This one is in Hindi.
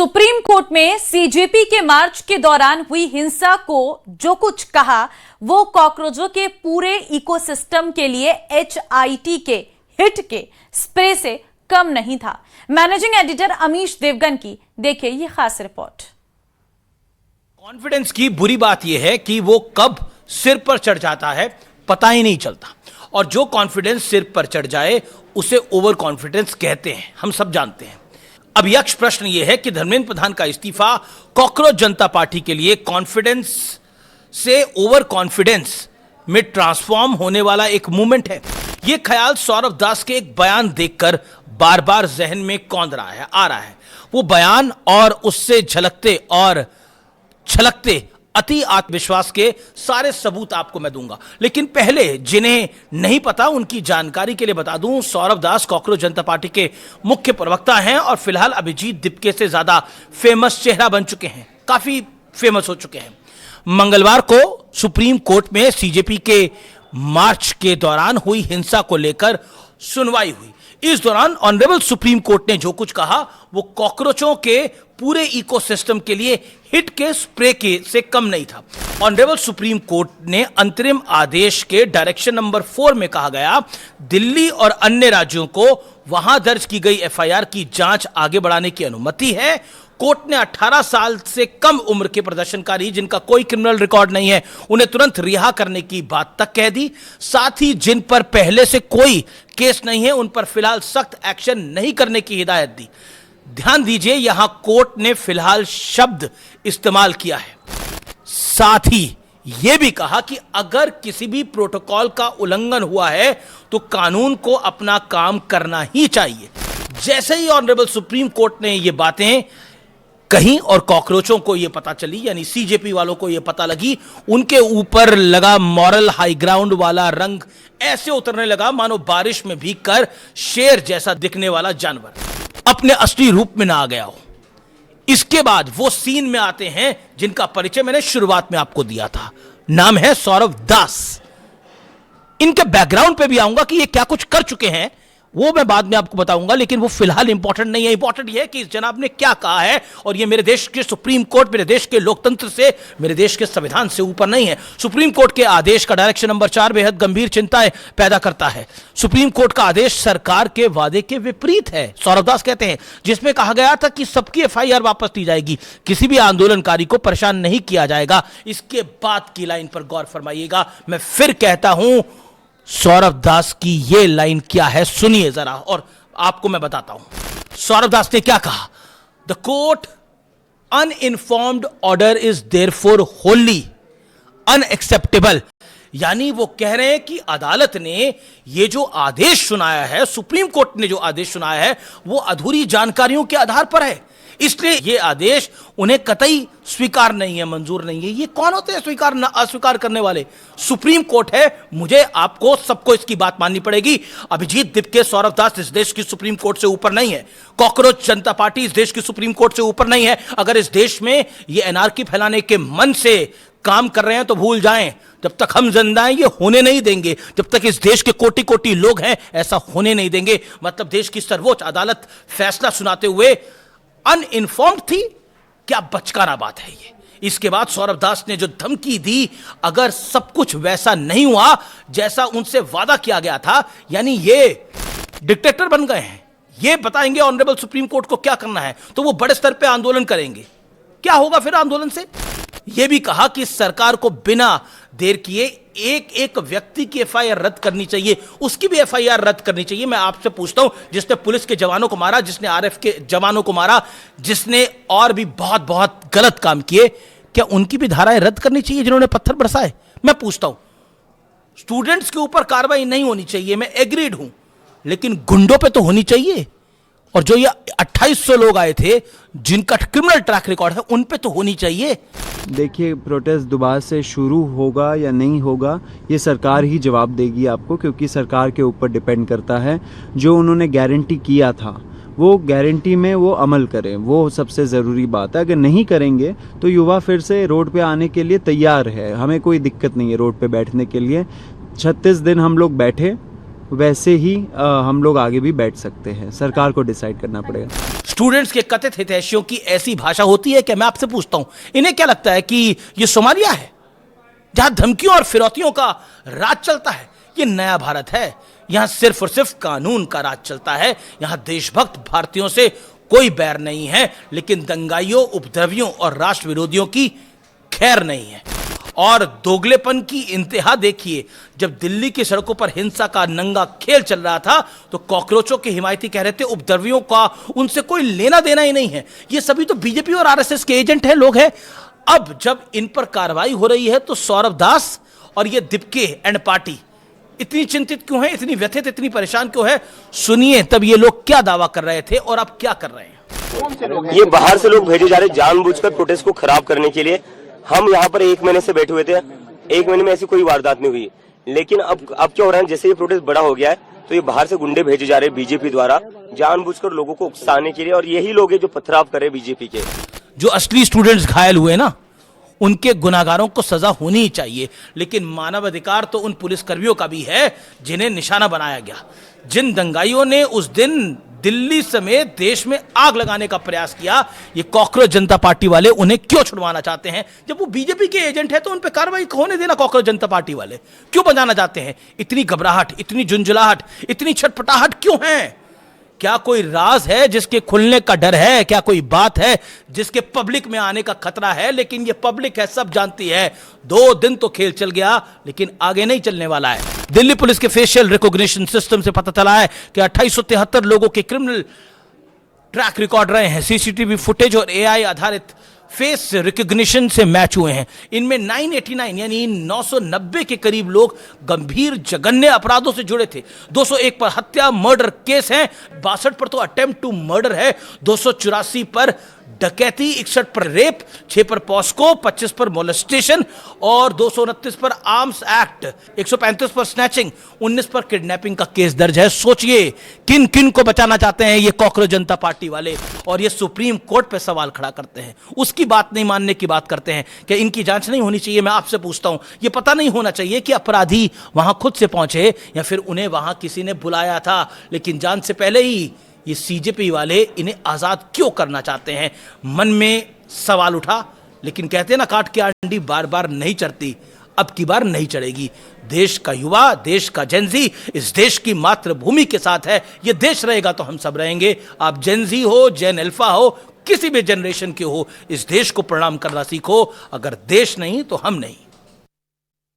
सुप्रीम कोर्ट में सीजेपी के मार्च के दौरान हुई हिंसा को जो कुछ कहा वो कॉकरोचों के पूरे इकोसिस्टम के लिए HIT के हिट के स्प्रे से कम नहीं था। मैनेजिंग एडिटर अमीश देवगन की देखिए ये खास रिपोर्ट। कॉन्फिडेंस की बुरी बात यह है कि वो कब सिर पर चढ़ जाता है पता ही नहीं चलता, और जो कॉन्फिडेंस सिर पर चढ़ जाए उसे ओवर कॉन्फिडेंस कहते हैं, हम सब जानते हैं। अब यक्ष प्रश्न यह है कि धर्मेंद्र प्रधान का इस्तीफा कॉकरोच जनता पार्टी के लिए कॉन्फिडेंस से ओवर कॉन्फिडेंस में ट्रांसफॉर्म होने वाला एक मूवमेंट है। यह ख्याल सौरभ दास के एक बयान देखकर बार बार जहन में कौंध आ रहा है। वो बयान और उससे झलकते और छलकते अति आत्मविश्वास के सारे सबूत आपको मैं दूंगा, लेकिन पहले जिन्हें नहीं पता उनकी जानकारी के लिए बता दूं, सौरभ दास कॉकरोच जनता पार्टी के मुख्य प्रवक्ता हैं और फिलहाल अभिजीत दिपके से ज्यादा फेमस चेहरा बन चुके हैं, काफी फेमस हो चुके हैं। मंगलवार को सुप्रीम कोर्ट में सीजेपी के मार्च के दौरान हुई हिंसा को लेकर सुनवाई हुई। इस दौरान ऑनरेबल सुप्रीम कोर्ट ने जो कुछ कहा वो कॉकरोचों के पूरे इकोसिस्टम के लिए हिट के स्प्रे के से कम नहीं था। ऑनरेबल सुप्रीम कोर्ट ने अंतरिम आदेश के डायरेक्शन नंबर 4 में कहा गया, दिल्ली और अन्य राज्यों को वहां दर्ज की गई FIR की जांच आगे बढ़ाने की अनुमति है। कोर्ट ने 18 साल से कम उम्र के प्रदर्शनकारी जिनका कोई क्रिमिनल रिकॉर्ड नहीं है उन्हें तुरंत रिहा करने की बात तक कह दी। साथ ही जिन पर पहले से कोई केस नहीं है उन पर फिलहाल सख्त एक्शन नहीं करने की हिदायत दी। ध्यान दीजिए, यहां कोर्ट ने फिलहाल शब्द इस्तेमाल किया है। साथ ही यह भी कहा कि अगर किसी भी प्रोटोकॉल का उल्लंघन हुआ है तो कानून को अपना काम करना ही चाहिए। जैसे ही ऑनरेबल सुप्रीम कोर्ट ने यह बातें कहीं और कॉकरोचों को यह पता चली, यानी सीजेपी वालों को यह पता लगी, उनके ऊपर लगा मॉरल हाई ग्राउंड वाला रंग ऐसे उतरने लगा मानो बारिश में भीगकर शेर जैसा दिखने वाला जानवर अपने असली रूप में ना आ गया हो। इसके बाद वो सीन में आते हैं जिनका परिचय मैंने शुरुआत में आपको दिया था। नाम है सौरभ दास। इनके बैकग्राउंड पे भी आऊंगा कि ये क्या कुछ कर चुके हैं, वो मैं बाद में आपको बताऊंगा, लेकिन वो फिलहाल इंपॉर्टेंट नहीं है। इंपॉर्टेंट ये है कि इस जनाब ने क्या कहा है, और ये मेरे देश के सुप्रीम कोर्ट, मेरे देश के लोकतंत्र से, मेरे देश के संविधान से ऊपर नहीं है। सुप्रीम कोर्ट के आदेश का डायरेक्शन नंबर 4 बेहद गंभीर चिंताएं पैदा करता है। सुप्रीम कोर्ट का आदेश सरकार के वादे के विपरीत है, सौरभ दास कहते हैं, जिसमें कहा गया था कि सबकी FIR वापस ली जाएगी, किसी भी आंदोलनकारी को परेशान नहीं किया जाएगा। इसके बाद की लाइन पर गौर फरमाइएगा। मैं फिर कहता हूं सौरभ दास की ये लाइन क्या है, सुनिए जरा और आपको मैं बताता हूं। सौरभ दास ने क्या कहा, the court uninformed order is therefore Holi unacceptable. यानी वो कह रहे हैं कि अदालत ने ये जो आदेश सुनाया है, सुप्रीम कोर्ट ने जो आदेश सुनाया है वो अधूरी जानकारियों के आधार पर है, इसलिए ये आदेश उन्हें कतई स्वीकार नहीं है, मंजूर नहीं है। ये कौन होते हैं स्वीकार ना अस्वीकार करने वाले? सुप्रीम कोर्ट है। मुझे, आपको, सबको इसकी बात माननी पड़ेगी। अभिजीत दिपके, सौरभ दास इस देश की सुप्रीम कोर्ट से ऊपर नहीं है। कॉकरोच जनता पार्टी इस देश की सुप्रीम कोर्ट से ऊपर नहीं है। अगर इस देश में ये एनार्की फैलाने के मन से काम कर रहे हैं तो भूल जाएं, जब तक हम जिंदा हैं ये होने नहीं देंगे। जब तक इस देश के कोटि कोटि लोग हैं ऐसा होने नहीं देंगे। मतलब देश की सर्वोच्च अदालत फैसला सुनाते हुए अनइन्फॉर्म्ड थी, क्या बचकाना बात है ये। इसके बाद सौरभ दास ने जो धमकी दी, अगर सब कुछ वैसा नहीं हुआ जैसा उनसे वादा किया गया था, यानी ये डिक्टेटर बन गए हैं, ये बताएंगे ऑनरेबल सुप्रीम कोर्ट को क्या करना है, तो वो बड़े स्तर पे आंदोलन करेंगे। क्या होगा फिर आंदोलन से? यह भी कहा कि सरकार को बिना देर किए एक एक व्यक्ति की FIR रद्द करनी चाहिए, उसकी भी FIR रद्द करनी चाहिए। मैं आपसे पूछता हूं, जिसने पुलिस के जवानों को मारा, जिसने RF के जवानों को मारा, जिसने और भी बहुत बहुत गलत काम किए, क्या उनकी भी धाराएं रद्द करनी चाहिए जिन्होंने पत्थर बरसाए? मैं पूछता हूं। स्टूडेंट्स के ऊपर कार्रवाई नहीं होनी चाहिए, मैं एग्रीड हूं, लेकिन गुंडों पे तो होनी चाहिए। और जो ये 2800 लोग आए थे जिनका क्रिमिनल ट्रैक रिकॉर्ड है उन पे तो होनी चाहिए। देखिए, प्रोटेस्ट दोबारा से शुरू होगा या नहीं होगा ये सरकार ही जवाब देगी आपको, क्योंकि सरकार के ऊपर डिपेंड करता है। जो उन्होंने गारंटी किया था वो गारंटी में वो अमल करें, वो सबसे ज़रूरी बात है। अगर नहीं करेंगे तो युवा फिर से रोड पे आने के लिए तैयार है, हमें कोई दिक्कत नहीं है रोड पे बैठने के लिए। 36 दिन हम लोग बैठे, वैसे ही हम लोग आगे भी बैठ सकते हैं। सरकार को डिसाइड करना पड़ेगा। स्टूडेंट्स के कथित हितैषियों की ऐसी भाषा होती है कि मैं आपसे पूछता हूं, इन्हें क्या लगता है कि यह सोमालिया है जहां धमकियों और फिरौतियों का राज चलता है? यह नया भारत है, यहां सिर्फ और सिर्फ कानून का राज चलता है। यहां देशभक्त भारतीयों से कोई बैर नहीं है, लेकिन दंगाइयों, उपद्रवियों और राष्ट्र विरोधियों की खैर नहीं है। और दोगलेपन की इंतहा देखिए, जब दिल्ली की सड़कों पर हिंसा का नंगा खेल चल रहा था तो कॉकरोचों के हिमायती कह रहे थे उपद्रवियों का उनसे कोई लेना देना ही नहीं है, ये सभी तो बीजेपी और आरएसएस के एजेंट हैं, लोग हैं। अब जब इन पर कार्रवाई हो रही है तो सौरभ दास और ये दिपके एंड पार्टी इतनी चिंतित क्यों है, इतनी व्यथित, इतनी परेशान क्यों है? सुनिए तब ये लोग क्या दावा कर रहे थे और अब क्या कर रहे हैं। ये बाहर से लोग भेजे जा रहे जानबूझकर प्रोटेस्ट को खराब करने के लिए। हम यहाँ पर 1 महीने से बैठे हुए थे, 1 महीने में ऐसी कोई वारदात नहीं हुई, लेकिन अब क्या हो रहा है, जैसे ये प्रोटेस्ट बड़ा हो गया है तो ये बाहर से गुंडे भेजे जा रहे हैं बीजेपी द्वारा जानबूझकर लोगों को उकसाने के लिए, और यही लोग हैं जो पथराव कर रहे हैं बीजेपी के। जो असली स्टूडेंट्स घायल हुए ना, उनके गुनाहगारों को सजा होनी ही चाहिए, लेकिन मानव अधिकार तो उन पुलिसकर्मियों का भी है जिन्हें निशाना बनाया गया। जिन दंगाइयों ने उस दिन दिल्ली समेत देश में आग लगाने का प्रयास किया, ये कॉकरोच जनता पार्टी वाले उन्हें क्यों छुड़वाना चाहते हैं? जब वो बीजेपी के एजेंट है तो उन पे कार्रवाई होने देना। कॉकरोच जनता पार्टी वाले क्यों बजाना चाहते हैं? इतनी घबराहट, इतनी झुंझुलाहट, इतनी छटपटाहट क्यों है? क्या कोई राज है जिसके खुलने का डर है? क्या कोई बात है जिसके पब्लिक में आने का खतरा है? लेकिन ये पब्लिक है, सब जानती है। 2 दिन तो खेल चल गया, लेकिन आगे नहीं चलने वाला है। दिल्ली पुलिस के फेशियल रिकॉग्निशन सिस्टम से पता चला है कि 2873 लोगों के क्रिमिनल ट्रैक रिकॉर्ड रहे हैं। सीसीटीवी फुटेज और एआई आधारित फेस रिकॉग्निशन से मैच हुए हैं। इनमें 989 यानी 990 के करीब लोग गंभीर जघन्य अपराधों से जुड़े थे। 201 पर हत्या मर्डर केस हैं, 62 पर तो अटेम्प्ट टू मर्डर है, 284 पर डकैती, 61 पर रेप, 6 पर पॉस्को, 25 पर मोलेस्टेशन और 229 पर आर्म्स एक्ट, 135 पर स्नैचिंग, 19 पर किडनैपिंग का केस दर्ज है। सोचिए किन किन को बचाना चाहते हैं ये कॉकरोच जनता पार्टी वाले, और ये सुप्रीम कोर्ट पे सवाल खड़ा करते हैं, उसकी बात नहीं मानने की बात करते हैं कि इनकी जांच नहीं होनी चाहिए। मैं आपसे पूछता हूं, ये पता नहीं होना चाहिए कि अपराधी वहां खुद से पहुंचे या फिर उन्हें वहां किसी ने बुलाया था? लेकिन जांच से पहले ही ये सीजेपी वाले इन्हें आजाद क्यों करना चाहते हैं? मन में सवाल उठा, लेकिन कहते हैं ना, काट के आंडी बार बार नहीं चढ़ती, अब की बार नहीं चढ़ेगी। देश का युवा, देश का जेनजी इस देश की मातृभूमि के साथ है। ये देश रहेगा तो हम सब रहेंगे। आप जेनजी हो, जेन अल्फा हो, किसी भी जनरेशन के हो, इस देश को प्रणाम करना सीखो। अगर देश नहीं तो हम नहीं।